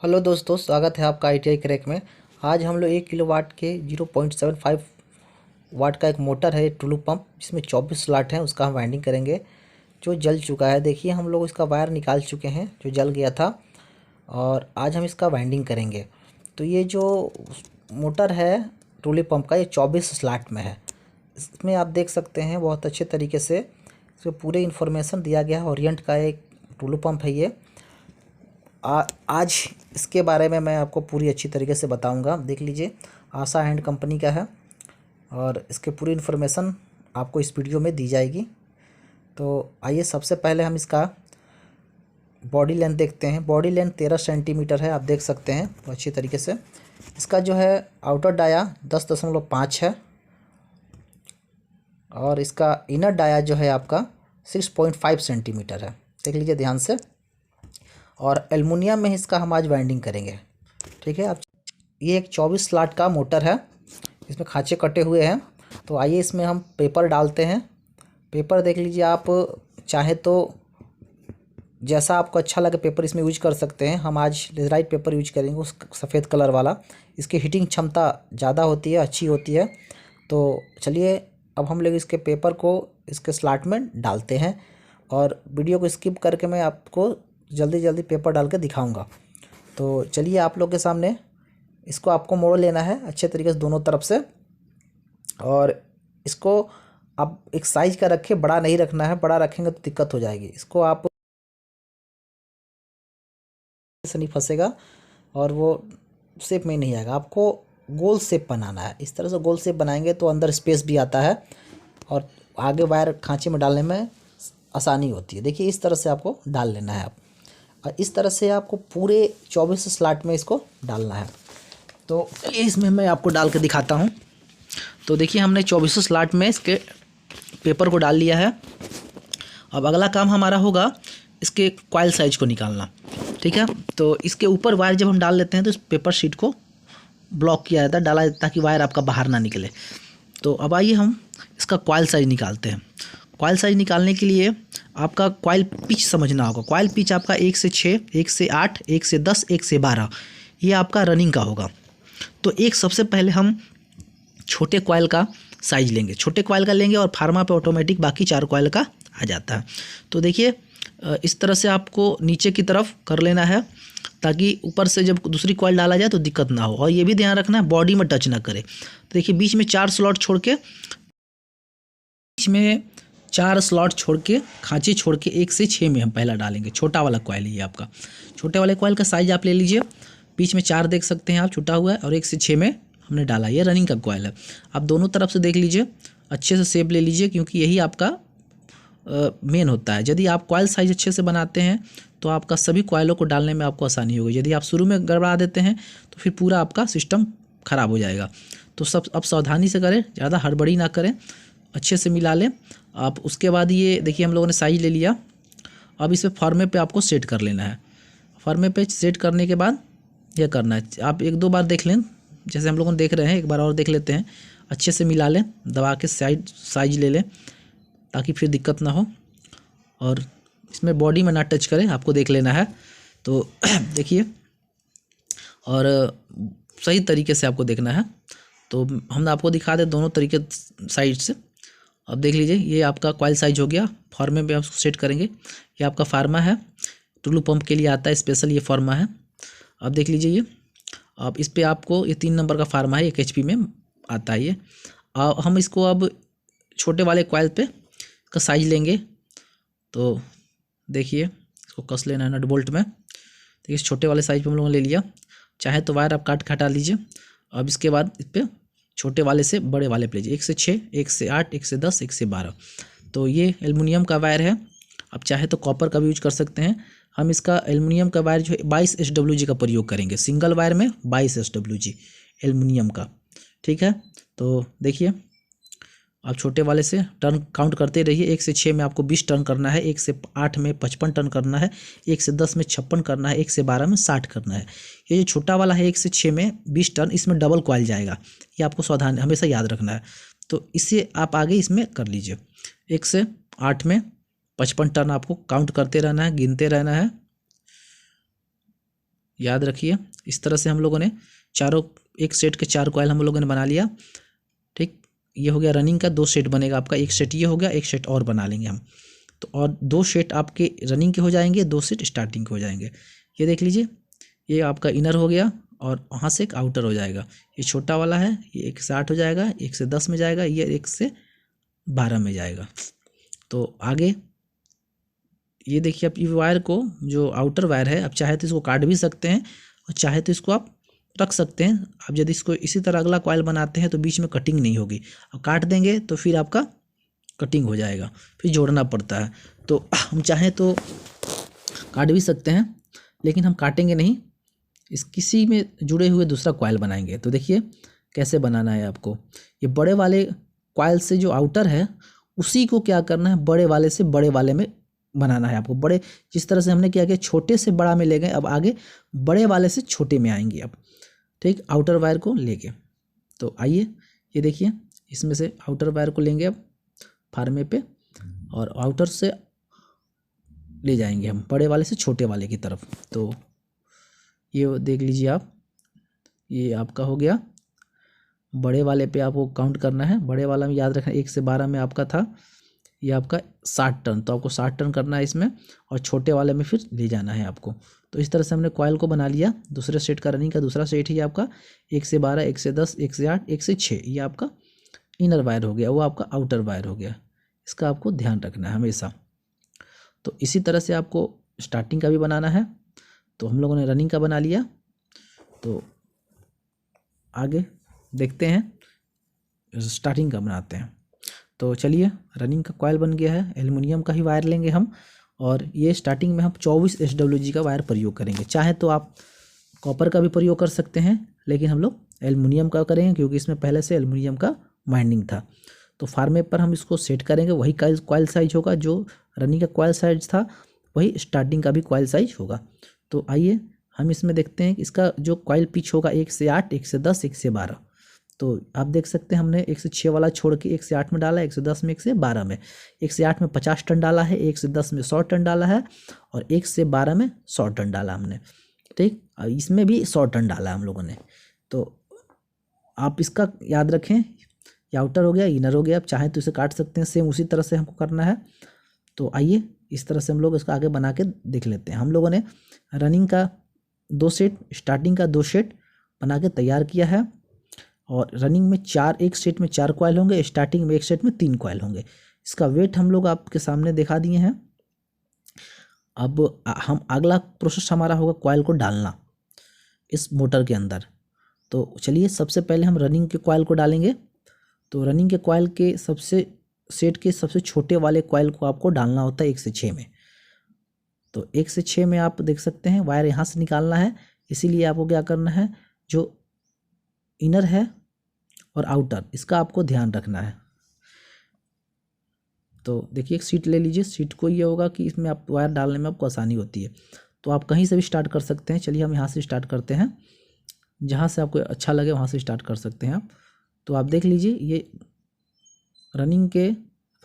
Hello दोस्तों, स्वागत है आपका ITI क्रैक में। आज हम लोग 1 किलोवाट के 0.75 वाट का एक मोटर है, टुलू पंप, जिसमें 24 स्लॉट हैं, उसका हम वाइंडिंग करेंगे जो जल चुका है। देखिए, हम लोग इसका वायर निकाल चुके हैं जो जल गया था, और आज हम इसका वाइंडिंग करेंगे। तो ये जो मोटर है टुलू पंप का, ये 24 स्लॉट में है। इसमें आप देख सकते हैं बहुत अच्छे तरीके से इसमें पूरे इन्फॉर्मेशन दिया गया है। ओरिएंट का एक टुलू पंप है ये। आज इसके बारे में मैं आपको पूरी अच्छी तरीके से बताऊंगा। देख लीजिए, आशा हैंड कंपनी का है, और इसके पूरी इन्फॉर्मेशन आपको इस वीडियो में दी जाएगी। तो आइए, सबसे पहले हम इसका बॉडी लेंथ देखते हैं। बॉडी लेंथ 13 सेंटीमीटर है, आप देख सकते हैं तो अच्छी तरीके से। इसका जो है आउटर डाया 10.5 है, और इसका इनर डाया जो है आपका 6.5 सेंटीमीटर है। देख लीजिए ध्यान से। और एल्युमिनियम में इसका हम आज वाइंडिंग करेंगे, ठीक है। अब ये एक 24 स्लॉट का मोटर है, इसमें खांचे कटे हुए हैं। तो आइए इसमें हम पेपर डालते हैं। पेपर देख लीजिए, आप चाहे तो जैसा आपको अच्छा लगे पेपर इसमें यूज कर सकते हैं। हम आज लेजराइट पेपर यूज करेंगे, उस सफ़ेद कलर वाला। इसकी हीटिंग क्षमता ज़्यादा होती है, अच्छी होती है। तो चलिए, अब हम लोग इसके पेपर को इसके स्लॉट में डालते हैं, और वीडियो को स्किप करके मैं आपको जल्दी जल्दी पेपर डाल के दिखाऊंगा। तो चलिए, आप लोग के सामने इसको आपको मोड़ लेना है अच्छे तरीके से दोनों तरफ से, और इसको आप एक साइज का रखें, बड़ा नहीं रखना है। बड़ा रखेंगे तो दिक्कत हो जाएगी। इसको आप से नहीं फंसेगा, और वो शेप में नहीं आएगा। आपको गोल शेप बनाना है। इस तरह से गोल शेप बनाएंगे तो अंदर स्पेस भी आता है, और आगे वायर खांचे में डालने में आसानी होती है। देखिए, इस तरह से आपको डाल लेना है आप, और इस तरह से आपको पूरे 24 स्लॉट में इसको डालना है। तो चलिए, इसमें मैं आपको डाल के दिखाता हूँ। तो देखिए, हमने 24 स्लॉट में इसके पेपर को डाल लिया है। अब अगला काम हमारा होगा इसके कॉइल साइज को निकालना, ठीक है। तो इसके ऊपर वायर जब हम डाल लेते हैं तो इस पेपर शीट को ब्लॉक किया जाता है, डाला जाता है, ताकि वायर आपका बाहर ना निकले। तो अब आइए हम इसका कॉइल साइज निकालते हैं। कॉइल साइज निकालने के लिए आपका कॉइल पिच समझना होगा। कॉइल पिच आपका 1 से 6, 1 से 8, 1 से 10, 1 से 12, ये आपका रनिंग का होगा। तो सबसे पहले हम छोटे कॉइल का साइज लेंगे, छोटे कॉइल का लेंगे, और फार्मा पे ऑटोमेटिक बाकी 4 कॉइल का आ जाता है। तो देखिए, इस तरह से आपको नीचे की तरफ कर लेना है, ताकि ऊपर से जब दूसरी कॉइल डाला जाए तो दिक्कत ना हो। और ये भी ध्यान रखना है बॉडी में टच ना करे। तो देखिए, बीच में 4 स्लॉट छोड़ के, खांचे छोड़ के 1 से 6 में हम पहला डालेंगे। छोटा वाला कॉइल ये आपका, छोटे वाले कॉइल का साइज आप ले लीजिए। बीच में 4 देख सकते हैं आप, छूटा हुआ है, और 1 से 6 में हमने डाला। ये रनिंग का कॉइल है। आप दोनों तरफ से देख लीजिए, अच्छे से शेप ले लीजिए, क्योंकि यही आपका मेन होता है। यदि आप कॉइल साइज अच्छे से बनाते हैं तो आपका सभी कॉइलों को डालने में आपको आसानी होगी। यदि आप शुरू में गड़बड़ा देते हैं तो फिर पूरा आपका सिस्टम ख़राब हो जाएगा। तो सब अब सावधानी से करें, ज़्यादा हड़बड़ी ना करें, अच्छे से मिला लें आप। उसके बाद ये देखिए, हम लोगों ने साइज ले लिया। अब इस पर फॉर्मे पे आपको सेट कर लेना है। फॉर्मे पे सेट करने के बाद यह करना है, आप 1-2 बार देख लें, जैसे हम लोगों देख रहे हैं, एक बार और देख लेते हैं। अच्छे से मिला लें, दबा के साइज ले लें, ताकि फिर दिक्कत ना हो, और इसमें बॉडी में ना टच करें, आपको देख लेना है। तो देखिए, और सही तरीके से आपको देखना है। तो हम आपको दिखा दें दोनों तरीके साइड से। अब देख लीजिए, ये आपका कॉइल साइज हो गया। फॉर्मे पे आप सेट करेंगे। ये आपका फार्मा है, टुलू पंप के लिए आता है स्पेशल, ये फार्मा है। अब देख लीजिए ये, अब इस पर आपको ये 3 नंबर का फार्मा है, 1 HP में आता है ये। हम इसको अब छोटे वाले कॉइल पे का साइज लेंगे। तो देखिए, इसको कस लेना है नट बोल्ट में। देखिए, इस छोटे वाले साइज पे हम लोगों ने ले लिया। चाहे तो वायर आप काट के हटा लीजिए। अब इसके बाद इस पर छोटे वाले से बड़े वाले पे लीजिए, 1 से 6, 1 से 8, 1 से 10, 1 से 12। तो ये एल्युमिनियम का वायर है। आप चाहे तो कॉपर का भी यूज कर सकते हैं। हम इसका एल्युमिनियम का वायर जो है 22 SWG का प्रयोग करेंगे। सिंगल वायर में 22 SWG एल्युमिनियम का, ठीक है। तो देखिए, आप छोटे वाले से टर्न काउंट करते रहिए। 1 से 6 में आपको 20 टर्न करना है, 1 से 8 में 55 टर्न करना है, 1 से 10 में 56 करना है, 1 से 12 में 60 करना है। ये जो छोटा वाला है 1 से 6 में 20 टर्न, इसमें डबल कॉइल जाएगा। ये आपको सावधान हमेशा याद रखना है। तो इससे आप आगे इसमें कर लीजिए। 1 से 8 में 55 टर्न आपको काउंट करते रहना है, गिनते रहना है। याद रखिए। इस तरह से हम लोगों ने चारों, एक सेट के 4 कॉयल हम लोगों ने बना लिया। ठीक, ये हो गया रनिंग का 2 सेट बनेगा आपका। एक सेट ये हो गया, एक सेट और बना लेंगे हम। तो और 2 सेट आपके रनिंग के हो जाएंगे, 2 सेट स्टार्टिंग के हो जाएंगे। ये देख लीजिए, ये आपका इनर हो गया और वहाँ से एक आउटर हो जाएगा। ये छोटा वाला है, ये 1 से 8 हो जाएगा, 1 से 10 में जाएगा, ये 1 से 12 में जाएगा। तो आगे ये देखिए, आप ये वायर को, जो आउटर वायर है, आप चाहे तो इसको काट भी सकते हैं और चाहे तो इसको आप रख सकते हैं। अब यदि इसको इसी तरह अगला कॉयल बनाते हैं तो बीच में कटिंग नहीं होगी। अब काट देंगे तो फिर आपका कटिंग हो जाएगा, फिर जोड़ना पड़ता है। तो हम चाहें तो काट भी सकते हैं, लेकिन हम काटेंगे नहीं, इस किसी में जुड़े हुए दूसरा कॉयल बनाएंगे। तो देखिए कैसे बनाना है आपको। ये बड़े वाले कॉयल से जो आउटर है उसी को क्या करना है, बड़े वाले से बड़े वाले में बनाना है आपको। बड़े, जिस तरह से हमने किया कि छोटे से बड़ा में ले गए, अब आगे बड़े वाले से छोटे में आएंगे अब। ठीक, आउटर वायर को लेके। तो आइए, ये देखिए, इसमें से आउटर वायर को लेंगे अब फार्मे पे, और आउटर से ले जाएंगे हम बड़े वाले से छोटे वाले की तरफ। तो ये देख लीजिए आप, ये आपका हो गया। बड़े वाले पे आपको काउंट करना है। बड़े वाला में याद रखना 1 से 12 में आपका था, ये आपका 60 टर्न, तो आपको 60 टर्न करना है इसमें, और छोटे वाले में फिर ले जाना है आपको। तो इस तरह से हमने कॉयल को बना लिया। दूसरे सेट का रनिंग का दूसरा सेट ही आपका 1 से 12, 1 से 10, 1 से 8, 1 से 6, ये आपका इनर वायर हो गया, वो आपका आउटर वायर हो गया। इसका आपको ध्यान रखना है हमेशा। तो इसी तरह से आपको स्टार्टिंग का भी बनाना है। तो हम लोगों ने रनिंग का बना लिया, तो आगे देखते हैं स्टार्टिंग का बनाते हैं। तो चलिए, रनिंग का कॉयल बन गया है, एल्युमिनियम का ही वायर लेंगे हम, और ये स्टार्टिंग में हम 24 SWG का वायर प्रयोग करेंगे। चाहे तो आप कॉपर का भी प्रयोग कर सकते हैं, लेकिन हम लोग एल्युमिनियम का करेंगे क्योंकि इसमें पहले से एल्युमिनियम का वाइंडिंग था। तो फार्मे पर हम इसको सेट करेंगे, वही कॉयल साइज होगा जो रनिंग का कॉयल साइज था, वही स्टार्टिंग का भी कॉयल साइज होगा। तो आइए हम इसमें देखते हैं कि इसका जो कॉयल पिच होगा 1 से 8, 1 से 10, 1 से 12। तो आप देख सकते हैं हमने 1 से 6 वाला छोड़ के 1 से 8 में डाला, 1 से 10 में, 1 से 12 में। 1 से 8 में 50 टन डाला है, 1 से 10 में 100 टन डाला है, और 1 से 12 में 100 टन डाला हमने। ठीक, और इसमें भी 100 टन डाला हम लोगों ने। तो आप इसका याद रखें, ये आउटर हो गया, इनर हो गया। आप चाहें तो इसे काट सकते हैं, सेम उसी तरह से हमको करना है। तो आइए इस तरह से हम लोग इसका आगे बना के देख लेते हैं। हम लोगों ने रनिंग का 2 सेट, स्टार्टिंग का 2 सेट बना के तैयार किया है, और रनिंग में 4, एक सेट में 4 कॉयल होंगे, स्टार्टिंग में एक सेट में 3 कॉयल होंगे। इसका वेट हम लोग आपके सामने दिखा दिए हैं। अब हम अगला प्रोसेस हमारा होगा कॉयल को डालना इस मोटर के अंदर। तो चलिए, सबसे पहले हम रनिंग के कॉयल को डालेंगे। तो रनिंग के कॉयल के सबसे सेट के सबसे छोटे वाले कॉयल को आपको डालना होता है 1 से 6 में। तो 1 से 6 में आप देख सकते हैं वायर यहाँ से निकालना है, इसीलिए आपको क्या करना है, जो इनर है और आउटर, इसका आपको ध्यान रखना है। तो देखिए, एक सीट ले लीजिए। सीट को ये होगा कि इसमें आप वायर डालने में आपको आसानी होती है। तो आप कहीं से भी स्टार्ट कर सकते हैं। चलिए हम यहाँ से स्टार्ट करते हैं, जहाँ से आपको अच्छा लगे वहाँ से स्टार्ट कर सकते हैं आप। तो आप देख लीजिए, ये रनिंग के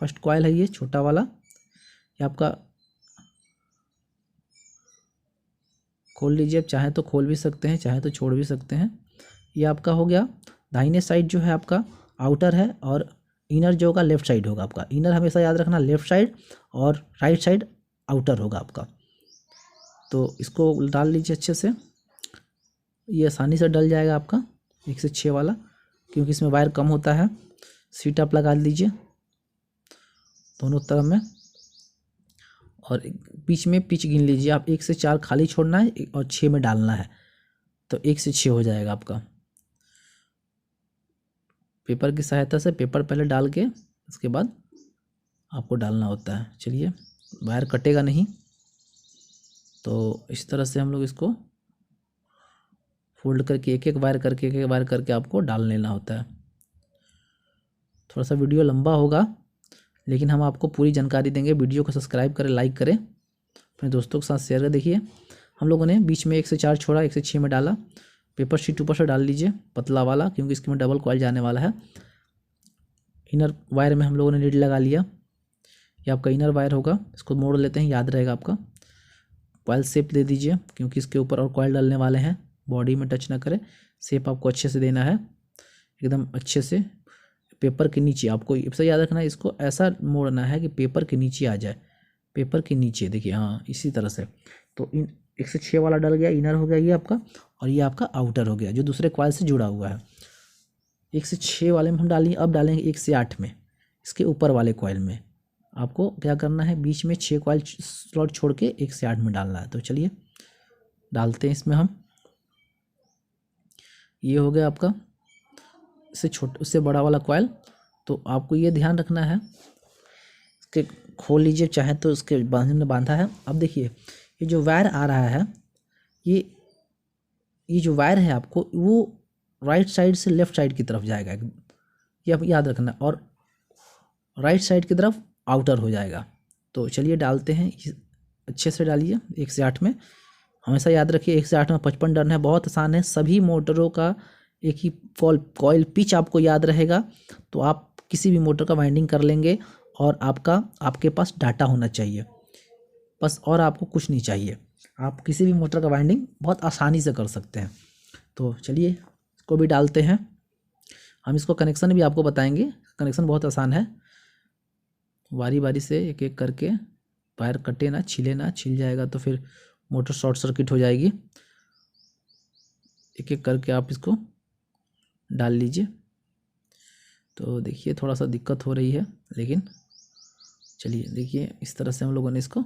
फर्स्ट कॉयल है, ये छोटा वाला, ये आपका खोल लीजिए। आप चाहे तो खोल भी सकते हैं, चाहे तो छोड़ भी सकते हैं। ये आपका हो गया। दाहिने साइड जो है आपका आउटर है, और इनर जो होगा लेफ्ट साइड होगा आपका। इनर हमेशा याद रखना लेफ्ट साइड, और राइट साइड आउटर होगा आपका। तो इसको डाल लीजिए अच्छे से, ये आसानी से डल जाएगा आपका 1 से 6 वाला, क्योंकि इसमें वायर कम होता है। सीट आप लगा लीजिए दोनों तरफ में, और बीच में पिच गिन लीजिए आप। 1 से 4 खाली छोड़ना है और 6 में डालना है, तो 1 से 6 हो जाएगा आपका। पेपर की सहायता से पेपर पहले डाल के उसके बाद आपको डालना होता है। चलिए, वायर कटेगा नहीं। तो इस तरह से हम लोग इसको फोल्ड करके एक एक वायर करके आपको डाल लेना होता है। थोड़ा सा वीडियो लंबा होगा, लेकिन हम आपको पूरी जानकारी देंगे। वीडियो को सब्सक्राइब करें, लाइक करें, अपने दोस्तों के साथ शेयर करें। देखिए, हम लोगों ने बीच में 1 से 4 छोड़ा, 1 से 6 में डाला। पेपर शीट ऊपर से डाल लीजिए, पतला वाला, क्योंकि इसके में डबल कॉइल जाने वाला है। इनर वायर में हम लोगों ने लीड लगा लिया। ये आपका इनर वायर होगा, इसको मोड़ लेते हैं, याद रहेगा आपका। कॉइल शेप दे दीजिए, क्योंकि इसके ऊपर और कॉइल डालने वाले हैं, बॉडी में टच ना करे। शेप आपको अच्छे से देना है, एकदम अच्छे से। पेपर के नीचे आपको सबसे याद रखना है, इसको ऐसा मोड़ना है कि पेपर के नीचे आ जाए, पेपर के नीचे देखिए, हाँ इसी तरह से। तो इन 1 से 6 वाला डल गया, इनर हो गया ये आपका, और ये आपका आउटर हो गया जो दूसरे कॉइल से जुड़ा हुआ है। 1 से 6 वाले में हम डालेंगे, अब डालेंगे 1 से 8 में, इसके ऊपर वाले कॉइल में। आपको क्या करना है, बीच में 6 कॉइल स्लॉट छोड़ के 1 से 8 में डालना है। तो चलिए डालते हैं इसमें हम। ये हो गया आपका उससे बड़ा वाला कॉइल। तो आपको ये ध्यान रखना है, इसके खोल लीजिए चाहे तो, इसके बांधा है। अब देखिए ये जो वायर आ रहा है, ये जो वायर है आपको, वो राइट साइड से लेफ्ट साइड की तरफ जाएगा, ये आप याद रखना, और राइट साइड की तरफ आउटर हो जाएगा। तो चलिए डालते हैं, अच्छे से डालिए 1 से 8 में। हमेशा याद रखिए 1 से 8 में 55 टर्न है, बहुत आसान है। सभी मोटरों का एक ही कॉइल पिच आपको याद रहेगा, तो आप किसी भी मोटर का वाइंडिंग कर लेंगे, और आपके पास डाटा होना चाहिए बस, और आपको कुछ नहीं चाहिए। आप किसी भी मोटर का वाइंडिंग बहुत आसानी से कर सकते हैं। तो चलिए इसको भी डालते हैं हम। इसको कनेक्शन भी आपको बताएंगे, कनेक्शन बहुत आसान है। बारी बारी से एक एक करके, वायर कटे ना, छिले ना, छिल जाएगा तो फिर मोटर शॉर्ट सर्किट हो जाएगी। एक एक करके आप इसको डाल लीजिए। तो देखिए थोड़ा सा दिक्कत हो रही है, लेकिन चलिए देखिए इस तरह से हम लोगों ने इसको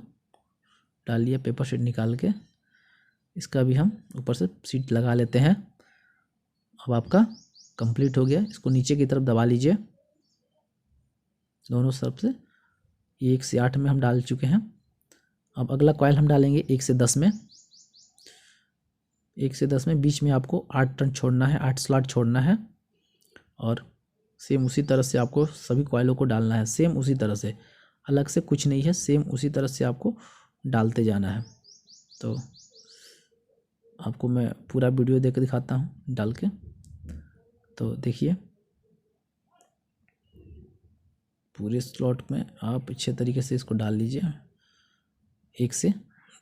डाल लिया, पेपर शीट निकाल के। इसका भी हम ऊपर से सीट लगा लेते हैं। अब आपका कंप्लीट हो गया। इसको नीचे की तरफ दबा लीजिए दोनों तरफ से। ये 1 से 8 में हम डाल चुके हैं। अब अगला कॉइल हम डालेंगे 1 से 10 में। 1 से 10 में बीच में आपको 8 टर्न छोड़ना है, 8 स्लॉट छोड़ना है, और सेम उसी तरह से आपको सभी कॉइलों को डालना है। सेम उसी तरह से, अलग से कुछ नहीं है, सेम उसी तरह से आपको डालते जाना है। तो आपको मैं पूरा वीडियो देकर दिखाता हूँ डाल के। तो देखिए पूरे स्लॉट में आप अच्छे तरीके से इसको डाल लीजिए। 1 से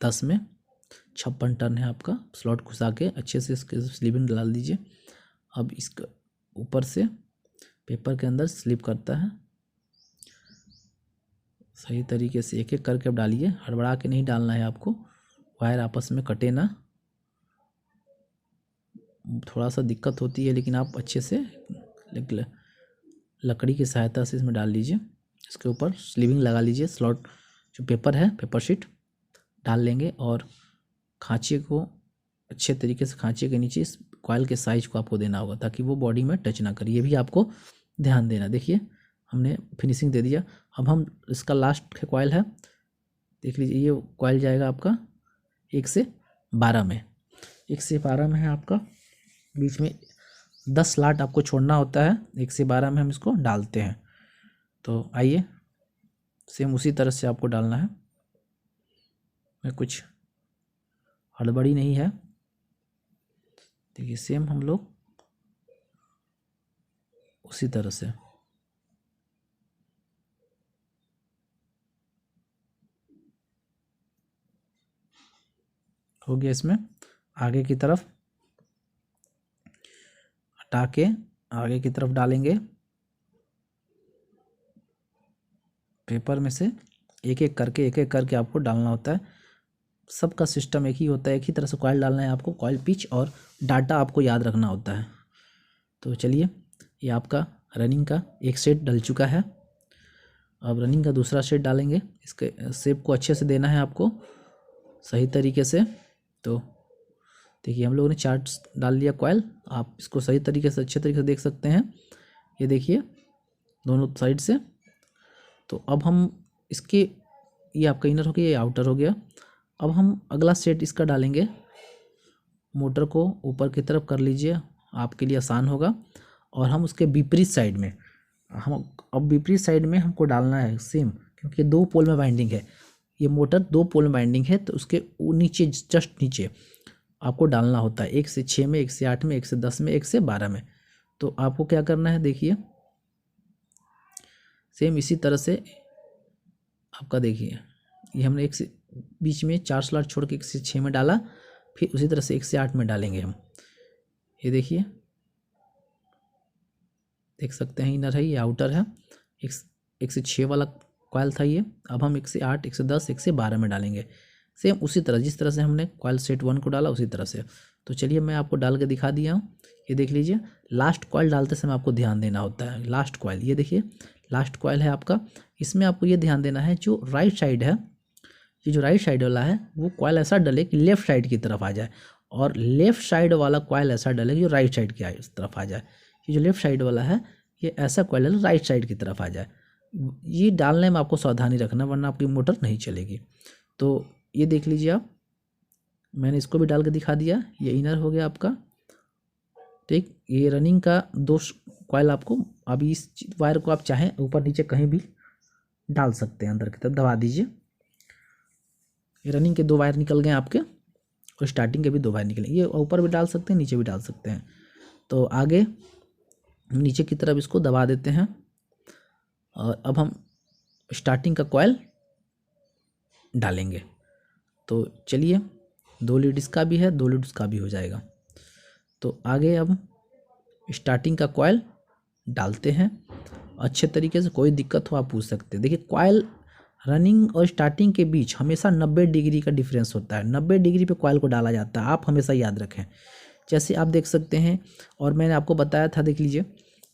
10 में 56 टर्न है आपका, स्लॉट घुसा के अच्छे से इसके स्लीविंग डाल दीजिए। अब इसका ऊपर से पेपर के अंदर स्लिप करता है, सही तरीके से एक एक करके अब डालिए। हड़बड़ा के नहीं डालना है आपको, वायर आपस में कटे ना। थोड़ा सा दिक्कत होती है, लेकिन आप अच्छे से लकड़ी की सहायता से इसमें डाल लीजिए। इसके ऊपर स्लीविंग लगा लीजिए। स्लॉट जो पेपर है, पेपर शीट डाल लेंगे, और खांचे को अच्छे तरीके से, खांचे के नीचे इस कॉइल के साइज को आपको देना होगा, ताकि वो बॉडी में टच ना करे। ये भी आपको ध्यान देना। देखिए हमने फिनिशिंग दे दिया। अब हम इसका लास्ट कॉइल है, देख लीजिए। ये कॉइल जाएगा आपका 1 से 12 में। 1 से 12 में है आपका, बीच में 10 स्लॉट आपको छोड़ना होता है। 1 से 12 में हम इसको डालते हैं। तो आइए सेम उसी तरह से आपको डालना है, में कुछ हड़बड़ी नहीं है। देखिए सेम हम लोग उसी तरह से। हो गया। इसमें आगे की तरफ हटा के आगे की तरफ डालेंगे। पेपर में से एक एक करके आपको डालना होता है। सबका सिस्टम एक ही होता है, एक ही तरह से कॉइल डालना है आपको। कॉइल पिच और डाटा आपको याद रखना होता है। तो चलिए ये आपका रनिंग का एक सेट डल चुका है। अब रनिंग का दूसरा सेट डालेंगे। इसके शेप को अच्छे से देना है आपको, सही तरीके से। तो देखिए हम लोगों ने चार्ट डाल लिया कॉइल। आप इसको सही तरीके से, अच्छे तरीके से देख सकते हैं। ये देखिए दोनों साइड से। तो अब हम इसके, ये आपका इनर हो गया, ये आउटर हो गया। अब हम अगला सेट इसका डालेंगे। मोटर को ऊपर की तरफ कर लीजिए, आपके लिए आसान होगा। और हम उसके विपरीत साइड में, अब विपरीत साइड में हमको डालना है सेम, क्योंकि 2 पोल में वाइंडिंग है। ये मोटर 2 पोल में वाइंडिंग है, तो उसके नीचे, जस्ट नीचे आपको डालना होता है। 1 से 6 में, 1 से 8 में, 1 से 10 में, 1 से 12 में। तो आपको क्या करना है, देखिए सेम इसी तरह से आपका। देखिए ये हमने 1 से बीच में 4 स्लॉट छोड़ के 1 से 6 में डाला, फिर उसी तरह से 1 से 8 में डालेंगे हम। ये देखिए, देख सकते हैं इनर है, ये आउटर है। 1 से 6 वाला कॉयल था ये। अब हम 1 से 8, 1 से 10, 1 से 12 में डालेंगे। सेम उसी तरह जिस तरह से हमने कॉयल सेट 1 को डाला उसी तरह से। तो चलिए मैं आपको डाल के दिखा दिया हूँ। ये देख लीजिए, लास्ट कॉयल डालते समय आपको ध्यान देना होता है। लास्ट कॉयल, ये देखिए लास्ट कॉयल है आपका। इसमें आपको ये ध्यान देना है, जो राइट साइड है, ये जो राइट साइड वाला है वो कॉयल ऐसा डले कि लेफ्ट साइड की तरफ आ जाए, और लेफ्ट साइड वाला कॉयल ऐसा डले कि जो राइट साइड की तरफ आ जाए। ये जो लेफ्ट साइड वाला है ये ऐसा कॉयल डले राइट साइड की तरफ आ जाए। ये डालने में आपको सावधानी रखना, वरना आपकी मोटर नहीं चलेगी। तो ये देख लीजिए आप, मैंने इसको भी डाल के दिखा दिया। ये इनर हो गया आपका, ठीक। ये रनिंग का 2 कॉयल आपको, अभी इस वायर को आप चाहें ऊपर नीचे कहीं भी डाल सकते हैं, अंदर की तरफ दबा दीजिए। ये रनिंग के 2 वायर निकल गए आपके, और स्टार्टिंग के भी 2 वायर निकले। ये ऊपर भी डाल सकते हैं, नीचे भी डाल सकते हैं। तो आगे नीचे की तरफ इसको दबा देते हैं, और अब हम स्टार्टिंग का कॉयल डालेंगे। तो चलिए, 2 लीड इसका भी है, 2 लीड उसका भी हो जाएगा। तो आगे अब स्टार्टिंग का कॉयल डालते हैं अच्छे तरीके से। कोई दिक्कत हो आप पूछ सकते हैं। देखिए, कॉयल रनिंग और स्टार्टिंग के बीच हमेशा 90 डिग्री का डिफरेंस होता है। 90 डिग्री पे कॉयल को डाला जाता है, आप हमेशा याद रखें। जैसे आप देख सकते हैं, और मैंने आपको बताया था, देख लीजिए,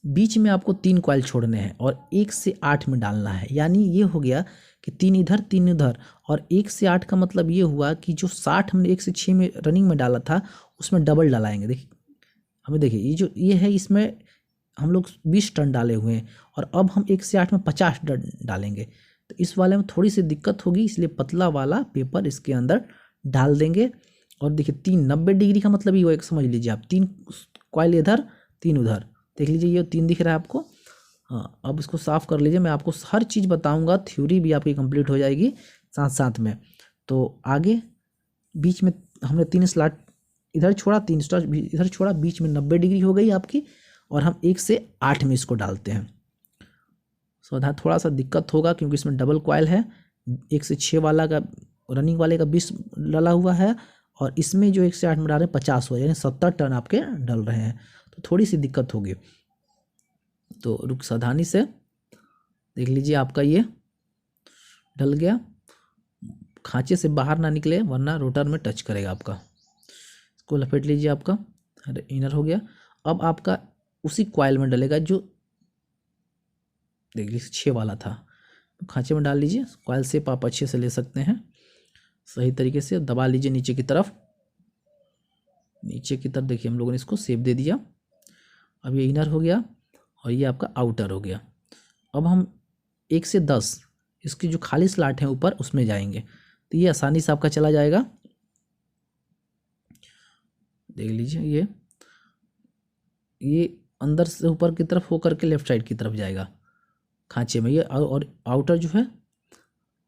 बीच में आपको 3 कॉयल छोड़ने हैं और 1 से 8 में डालना है। यानी ये हो गया कि 3 इधर 3 उधर, और 1 से 8 का मतलब ये हुआ कि जो 60 हमने 1 से 6 में रनिंग में डाला था उसमें डबल डालाएंगे। देखिए हमें, देखिए ये जो ये है, इसमें हम लोग 20 टन डाले हुए हैं, और अब हम 1 से 8 में 50 टन डालेंगे। तो इस वाले में थोड़ी सी दिक्कत होगी, इसलिए पतला वाला पेपर इसके अंदर डाल देंगे। और देखिए 3 90 डिग्री का मतलब ये हो, एक समझ लीजिए आप, 3 कॉयल इधर 3 उधर, देख लीजिए ये 3 दिख रहा है आपको। हाँ, अब इसको साफ़ कर लीजिए, मैं आपको हर चीज़ बताऊंगा, थ्योरी भी आपकी कंप्लीट हो जाएगी साथ साथ में। तो आगे बीच में हमने 3 स्लॉट इधर छोड़ा, 3 स्लॉट इधर छोड़ा, बीच में 90 डिग्री हो गई आपकी, और हम 1 से 8 में इसको डालते हैं। सावधान, थोड़ा सा दिक्कत होगा क्योंकि इसमें डबल कॉयल है। 1 से 6 वाला का, रनिंग वाले का 20 डला हुआ है, और इसमें जो 1 से 8 में डाल रहे हैं 50 हो, यानी 70 टन आपके डल रहे हैं। तो थोड़ी सी दिक्कत होगी। तो रुक, सावधानी से देख लीजिए, आपका ये डल गया, खांचे से बाहर ना निकले वरना रोटर में टच करेगा आपका। इसको लपेट लीजिए, आपका इनर हो गया। अब आपका उसी कॉयल में डलेगा जो देख लीजिए 6 वाला था, खांचे में डाल लीजिए। कॉयल शेप आप अच्छे से ले सकते हैं, सही तरीके से दबा लीजिए नीचे की तरफ। नीचे की तरफ देखिए, हम लोगों ने इसको शेप दे दिया। अब ये इनर हो गया और ये आपका आउटर हो गया। अब हम 1 से 10 इसकी जो खाली स्लॉट है ऊपर, उसमें जाएंगे, तो ये आसानी से आपका चला जाएगा। देख लीजिए, ये अंदर से ऊपर की तरफ होकर के लेफ्ट साइड की तरफ जाएगा खांचे में, ये और आउटर जो है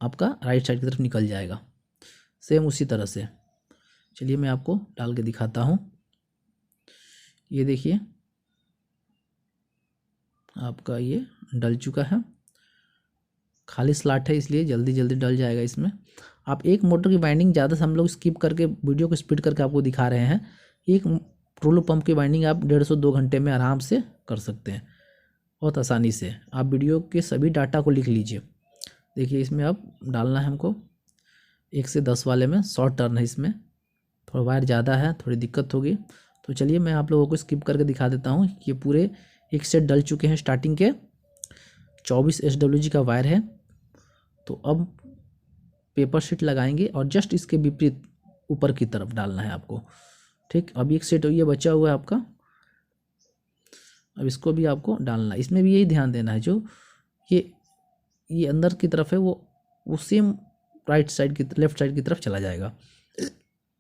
आपका राइट साइड की तरफ निकल जाएगा। सेम उसी तरह से, चलिए मैं आपको डाल के दिखाता हूँ। ये देखिए, आपका ये डल चुका है, खाली स्लॉट है इसलिए जल्दी जल्दी डल जाएगा इसमें। आप एक मोटर की वाइंडिंग ज़्यादा से हम लोग स्किप करके वीडियो को स्पीड करके आपको दिखा रहे हैं। एक रोलो पंप की वाइंडिंग आप 150-2 घंटे में आराम से कर सकते हैं, बहुत आसानी से। आप वीडियो के सभी डाटा को लिख लीजिए। देखिए, इसमें अब डालना है हमको 1 से 10 वाले में, शॉर्ट टर्न है, इसमें थोड़ा वायर ज़्यादा है, थोड़ी दिक्कत होगी। तो चलिए मैं आप लोगों को स्किप करके दिखा देता हूँ। ये पूरे 1 सेट डल चुके हैं, स्टार्टिंग के 24 SWG का वायर है। तो अब पेपर शीट लगाएंगे और जस्ट इसके विपरीत ऊपर की तरफ डालना है आपको, ठीक। अब 1 सेट ये बचा हुआ है आपका, अब इसको भी आपको डालना है। इसमें भी यही ध्यान देना है, जो ये अंदर की तरफ है वो सेम राइट साइड की, लेफ्ट साइड की तरफ चला जाएगा।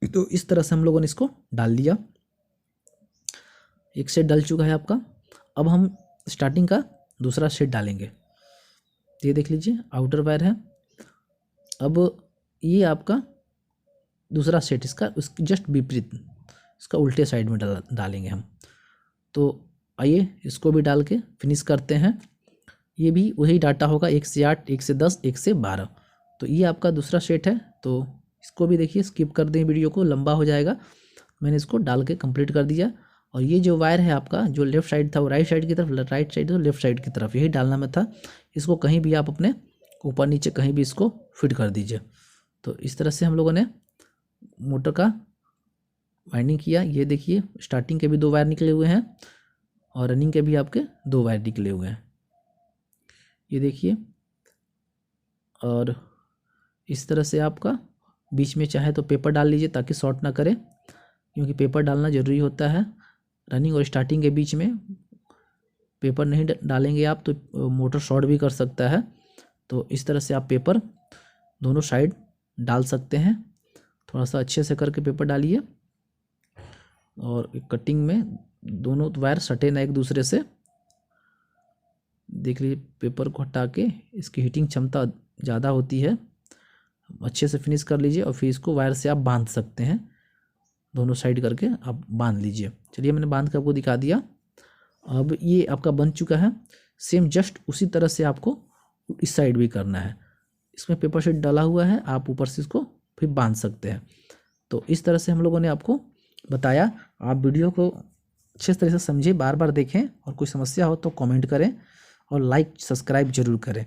तो इस तरह से हम लोगों ने इसको डाल दिया। 1 सेट डल चुका है आपका। अब हम स्टार्टिंग का दूसरा सेट डालेंगे। ये देख लीजिए, आउटर वायर है। अब ये आपका दूसरा सेट, इसका उसकी जस्ट विपरीत, इसका उल्टे साइड में डालेंगे हम। तो आइए इसको भी डाल के फिनिश करते हैं। ये भी वही डाटा होगा, 1 से 8, 1 से 10, 1 से 12। तो ये आपका दूसरा सेट है, तो इसको भी देखिए, स्किप कर दें, वीडियो को लंबा हो जाएगा। मैंने इसको डाल के कंप्लीट कर दिया। और ये जो वायर है आपका, जो लेफ्ट साइड था वो राइट साइड की तरफ, राइट साइड तो लेफ्ट साइड की तरफ, यही डालना में था। इसको कहीं भी आप अपने ऊपर नीचे कहीं भी इसको फिट कर दीजिए। तो इस तरह से हम लोगों ने मोटर का वाइंडिंग किया। ये देखिए, स्टार्टिंग के भी 2 वायर निकले हुए हैं और रनिंग के भी आपके 2 वायर निकले हुए हैं, ये देखिए। और इस तरह से आपका बीच में चाहे तो पेपर डाल लीजिए ताकि शॉर्ट ना करे, क्योंकि पेपर डालना ज़रूरी होता है। रनिंग और स्टार्टिंग के बीच में पेपर नहीं डालेंगे आप तो मोटर शॉर्ट भी कर सकता है। तो इस तरह से आप पेपर दोनों साइड डाल सकते हैं। थोड़ा सा अच्छे से करके पेपर डालिए और कटिंग में दोनों वायर सटे ना एक दूसरे से। देख लीजिए, पेपर को हटा के, इसकी हीटिंग क्षमता ज़्यादा होती है। अच्छे से फिनिश कर लीजिए और फिर इसको वायर से आप बांध सकते हैं, दोनों साइड करके आप बांध लीजिए। चलिए, मैंने बांध के आपको दिखा दिया। अब ये आपका बन चुका है। सेम जस्ट उसी तरह से आपको इस साइड भी करना है। इसमें पेपर शीट डाला हुआ है, आप ऊपर से इसको फिर बांध सकते हैं। तो इस तरह से हम लोगों ने आपको बताया। आप वीडियो को अच्छे तरह से समझें, बार बार देखें, और कोई समस्या हो तो कमेंट करें और लाइक सब्सक्राइब जरूर करें।